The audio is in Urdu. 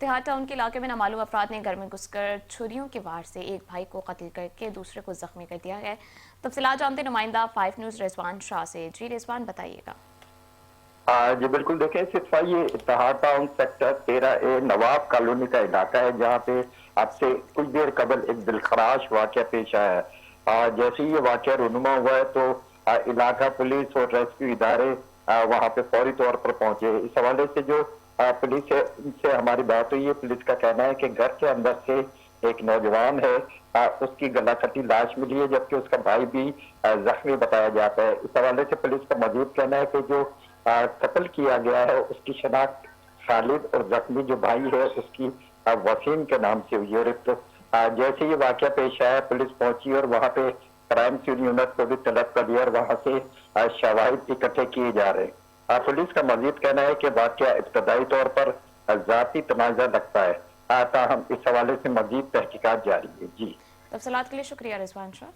اتحاد ٹاؤن کے علاقے میں نامعلوم افراد نے گھر میں گھس کر چھریوں کے وار سے ایک بھائی کو قتل کر کے دوسرے کو زخمی کر دیا ہے۔ تفصیلات جانتے نمائندہ 5 نیوز رضوان شاہ سے۔ جی رضوان بتائیے گا۔ جی بالکل، دیکھیں صرف یہ اتحاد ٹاؤن سیکٹر 13A نواب کالونی کا علاقہ ہے جہاں پہ اب سے کچھ دیر قبل ایک دلخراش واقعہ پیش آیا ہے۔ جیسے یہ واقعہ رونما ہوا ہے تو علاقہ پولیس اور ریسکیو ادارے وہاں پہ فوری طور پر پہنچے۔ اس حوالے سے جو پولیس سے ہماری بات ہوئی ہے، پولیس کا کہنا ہے کہ گھر کے اندر سے ایک نوجوان ہے، اس کی گلا کٹی لاش ملی ہے جبکہ اس کا بھائی بھی زخمی بتایا جاتا ہے۔ اس حوالے سے پولیس کا مزید کہنا ہے کہ جو قتل کیا گیا ہے اس کی شناخت خالد اور زخمی جو بھائی ہے اس کی وسیم کے نام سے ہوئی ہے۔ جیسے یہ واقعہ پیش آیا پولیس پہنچی اور وہاں پہ کرائم سین یونٹ کو بھی طلب کر دیا اور وہاں سے شواہد اکٹھے کیے جا رہے ہیں۔ پولیس کا مزید کہنا ہے کہ واقعہ ابتدائی طور پر ذاتی تنازع لگتا ہے، تاہم اس حوالے سے مزید تحقیقات جاری ہے۔ جی تفصیلات کے لیے شکریہ رضوان شاہ۔